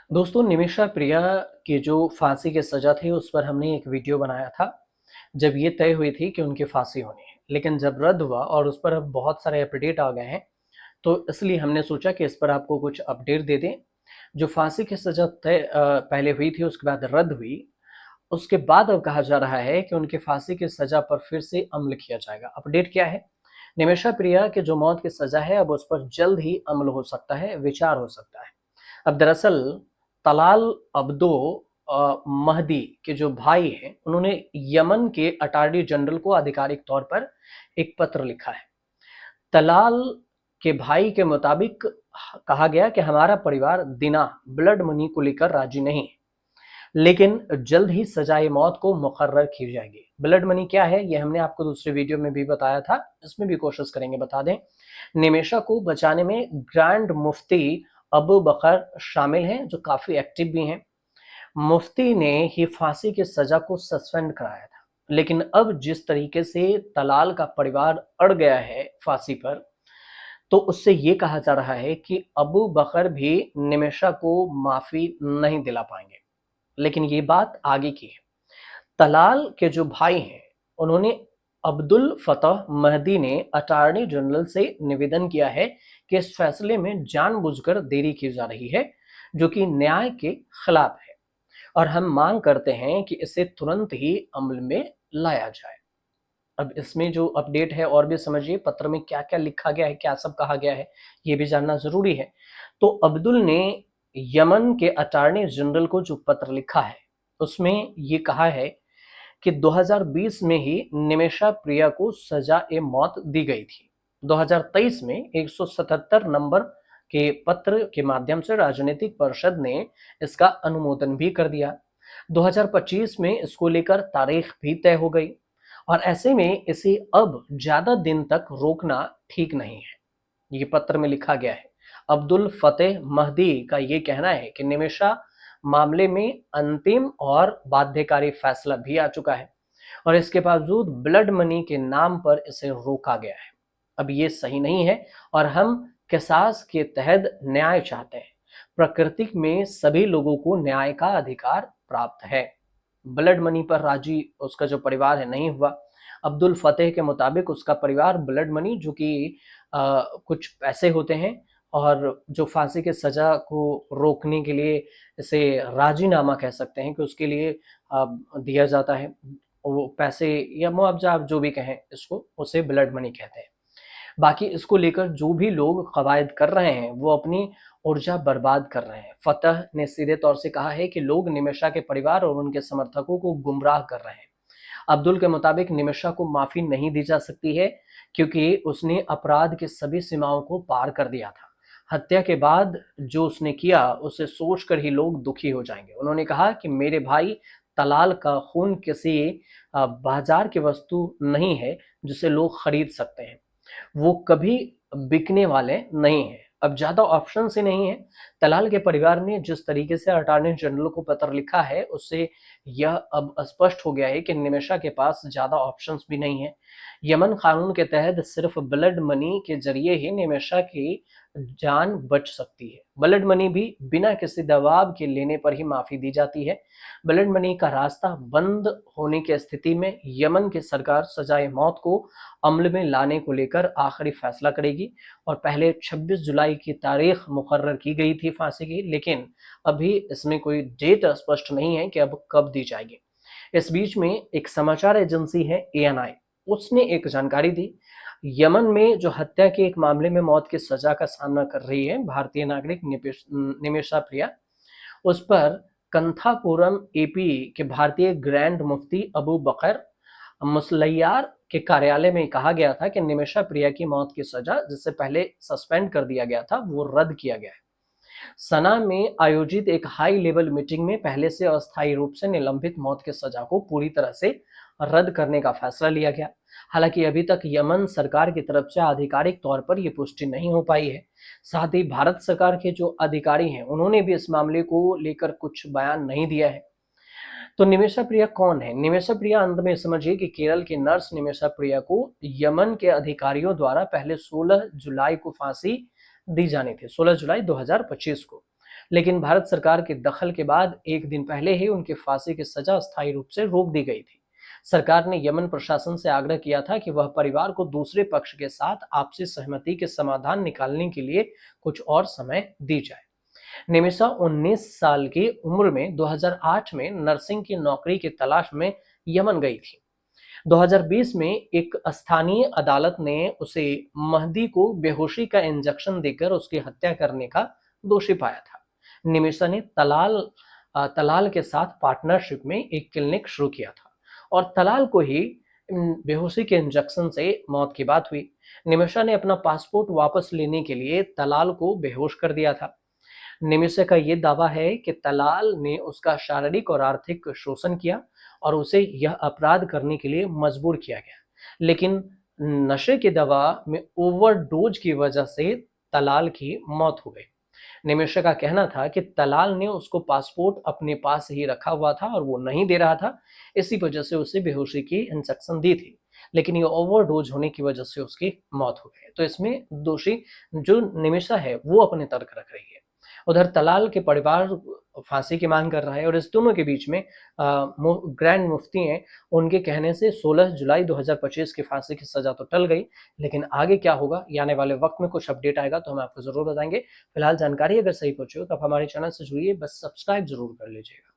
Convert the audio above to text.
दोस्तों, निमिषा प्रिया की जो फांसी की सज़ा थी उस पर हमने एक वीडियो बनाया था, जब ये तय हुई थी कि उनकी फांसी होनी है। लेकिन जब रद्द हुआ और उस पर अब बहुत सारे अपडेट आ गए हैं, तो इसलिए हमने सोचा कि इस पर आपको कुछ अपडेट दे दें। जो फांसी की सज़ा पहले हुई थी उसके बाद रद्द हुई, उसके बाद अब कहा जा रहा है कि उनकी फांसी की सज़ा पर फिर से अमल किया जाएगा। अपडेट क्या है? निमिषा प्रिया की जो मौत की सज़ा है अब उस पर जल्द ही अमल हो सकता है, विचार हो सकता है। अब दरअसल तलाल अब्दो महदी के जो भाई हैं, उन्होंने यमन के अटॉर्नी जनरल को आधिकारिक तौर पर एक पत्र लिखा है। तलाल के भाई के मुताबिक कहा गया कि हमारा परिवार दिना ब्लड मनी को लेकर राजी नहीं है, लेकिन जल्द ही सजाए मौत को मुकर्रर की जाएगी। ब्लड मनी क्या है, ये हमने आपको दूसरे वीडियो में भी बताया था, इसमें भी कोशिश करेंगे बता दें। निमेशा को बचाने में ग्रैंड मुफ्ती अबू बकर शामिल हैं, जो काफी एक्टिव भी हैं। मुफ्ती ने ही फांसी की सजा को सस्पेंड कराया था, लेकिन अब जिस तरीके से तलाल का परिवार अड़ गया है फांसी पर, तो उससे ये कहा जा रहा है कि अबू बकर भी निमेशा को माफी नहीं दिला पाएंगे। लेकिन ये बात आगे की है। तलाल के जो भाई हैं, उन्होंने अब्दुल फतह महदी ने अटॉर्नी जनरल से निवेदन किया है कि इस फैसले में जानबूझकर देरी की जा रही है, जो कि न्याय के खिलाफ है, और हम मांग करते हैं कि इसे तुरंत ही अमल में लाया जाए। अब इसमें जो अपडेट है और भी समझिए, पत्र में क्या क्या लिखा गया है, क्या सब कहा गया है, ये भी जानना जरूरी है। तो अब्दुल ने यमन के अटॉर्नी जनरल को जो पत्र लिखा है, उसमें ये कहा है कि 2020 में ही निमिषा प्रिया को सजा ए मौत दी गई थी। 2023 में 177 नंबर के पत्र के माध्यम से राजनीतिक परिषद ने इसका अनुमोदन भी कर दिया। 2025 में इसको लेकर तारीख भी तय हो गई, और ऐसे में इसे अब ज्यादा दिन तक रोकना ठीक नहीं है। ये पत्र में लिखा गया है। अब्दुल फतेह महदी का ये कहना है कि निमिषा मामले में अंतिम और बाध्यकारी फैसला भी आ चुका है, और इसके बावजूद ब्लड मनी के नाम पर इसे रोका गया है। अब ये सही नहीं है, और हम किसास के तहत न्याय चाहते हैं। प्रकृति में सभी लोगों को न्याय का अधिकार प्राप्त है। ब्लड मनी पर राजी उसका जो परिवार है नहीं हुआ। अब्दुल फतेह के मुताबिक उसका परिवार ब्लड मनी, जो कि कुछ पैसे होते हैं, और जो फांसी की सजा को रोकने के लिए इसे राजीनामा कह सकते हैं कि उसके लिए दिया जाता है, वो पैसे या मुआवजा, आप जो भी कहें इसको, उसे ब्लड मनी कहते हैं। बाकी इसको लेकर जो भी लोग कवायद कर रहे हैं, वो अपनी ऊर्जा बर्बाद कर रहे हैं। फतह ने सीधे तौर से कहा है कि लोग निमिषा के परिवार और उनके समर्थकों को गुमराह कर रहे हैं। अब्दुल के मुताबिक निमिषा को माफी नहीं दी जा सकती है, क्योंकि उसने अपराध की सभी सीमाओं को पार कर दिया था। हत्या के बाद जो उसने किया, उसे सोचकर ही लोग दुखी हो जाएंगे। उन्होंने कहा कि मेरे भाई तलाल का खून किसी बाजार की वस्तु नहीं है जिसे लोग खरीद सकते हैं। वो कभी बिकने वाले नहीं हैं। अब ज़्यादा ऑप्शंस ही नहीं है। तलाल के परिवार ने जिस तरीके से अटॉर्नी जनरल को पत्र लिखा है, उससे यह अब स्पष्ट हो गया है कि निमिषा के पास ज़्यादा ऑप्शंस भी नहीं है। यमन कानून के तहत सिर्फ ब्लड मनी के जरिए ही निमिषा की जान बच सकती है। ब्लड मनी भी बिना किसी दबाव के लेने पर ही माफ़ी दी जाती है। ब्लड मनी का रास्ता बंद होने की स्थिति में यमन की सरकार सजाए मौत को अमल में लाने को लेकर आखिरी फैसला करेगी, और पहले 26 जुलाई की तारीख मुकर्रर की गई थी फांसी की, लेकिन अभी इसमें कोई डेट स्पष्ट नहीं है कि अब कब दी जाएगी। इस बीच में एक समाचार एजेंसी है एएनआई, उसने एक जानकारी दी। यमन में जो हत्या के एक मामले में मौत की सजा का सामना कर रही है भारतीय नागरिक निमिषा प्रिया, उस पर कंथापुरम एपी के भारतीय ग्रैंड मुफ्ती अबू बकर मुसलैयार के कार्यालय में कहा गया था कि निमिषा प्रिया की मौत की सजा, जिससे पहले सस्पेंड कर दिया गया था, वो रद्द किया गया है। सना में आयोजित एक हाई लेवल मीटिंग में पहले से अस्थायी रूप से निलंबित मौत की सजा को पूरी तरह से रद्द करने का फैसला लिया गया। हालांकि अभी तक यमन सरकार की तरफ से आधिकारिक तौर पर यह पुष्टि नहीं हो पाई है। साथ ही भारत सरकार के जो अधिकारी हैं, उन्होंने भी इस मामले को लेकर कुछ बयान नहीं दिया है। तो निमिषा प्रिया कौन है? निमिषा प्रिया, अंत में समझिए कि केरल की नर्स निमिषा प्रिया को यमन के अधिकारियों द्वारा पहले 16 जुलाई को फांसी दी जानी थी, 16 जुलाई 2025 को। लेकिन भारत सरकार के दखल के बाद एक दिन पहले ही उनकी फांसी की सजा अस्थायी रूप से रोक दी गई थी। सरकार ने यमन प्रशासन से आग्रह किया था कि वह परिवार को दूसरे पक्ष के साथ आपसी सहमति के समाधान निकालने के लिए कुछ और समय दी जाए। निमिषा 19 साल की उम्र में 2008 में नर्सिंग की नौकरी की तलाश में यमन गई थी। 2020 में एक स्थानीय अदालत ने उसे महदी को बेहोशी का इंजेक्शन देकर उसकी हत्या करने का दोषी पाया था। निमिषा ने तलाल के साथ पार्टनरशिप में एक क्लिनिक शुरू किया था और तलाल को ही बेहोशी के इंजेक्शन से मौत की बात हुई। निमिषा ने अपना पासपोर्ट वापस लेने के लिए तलाल को बेहोश कर दिया था। निमिषा का ये दावा है कि तलाल ने उसका शारीरिक और आर्थिक शोषण किया और उसे यह अपराध करने के लिए मजबूर किया गया, लेकिन नशे की दवा में ओवरडोज की वजह से तलाल की मौत हो गई। निमिषा का कहना था कि तलाल ने उसको पासपोर्ट अपने पास ही रखा हुआ था और वो नहीं दे रहा था, इसी वजह से उसे बेहोशी की इंजेक्शन दी थी, लेकिन ये ओवरडोज होने की वजह से उसकी मौत हो गई। तो इसमें दोषी जो निमिषा है वो अपने तर्क रख रही है। उधर तलाल के परिवार फांसी की मांग कर रहा है और इस दोनों के बीच में ग्रैंड मुफ्ती हैं, उनके कहने से 16 जुलाई 2025 की फांसी की सजा तो टल गई, लेकिन आगे क्या होगा ये आने वाले वक्त में कुछ अपडेट आएगा तो हम आपको जरूर बताएंगे। फिलहाल जानकारी अगर सही पहुंची हो तो आप हमारे चैनल से जुड़िए, बस सब्सक्राइब जरूर कर लीजिएगा।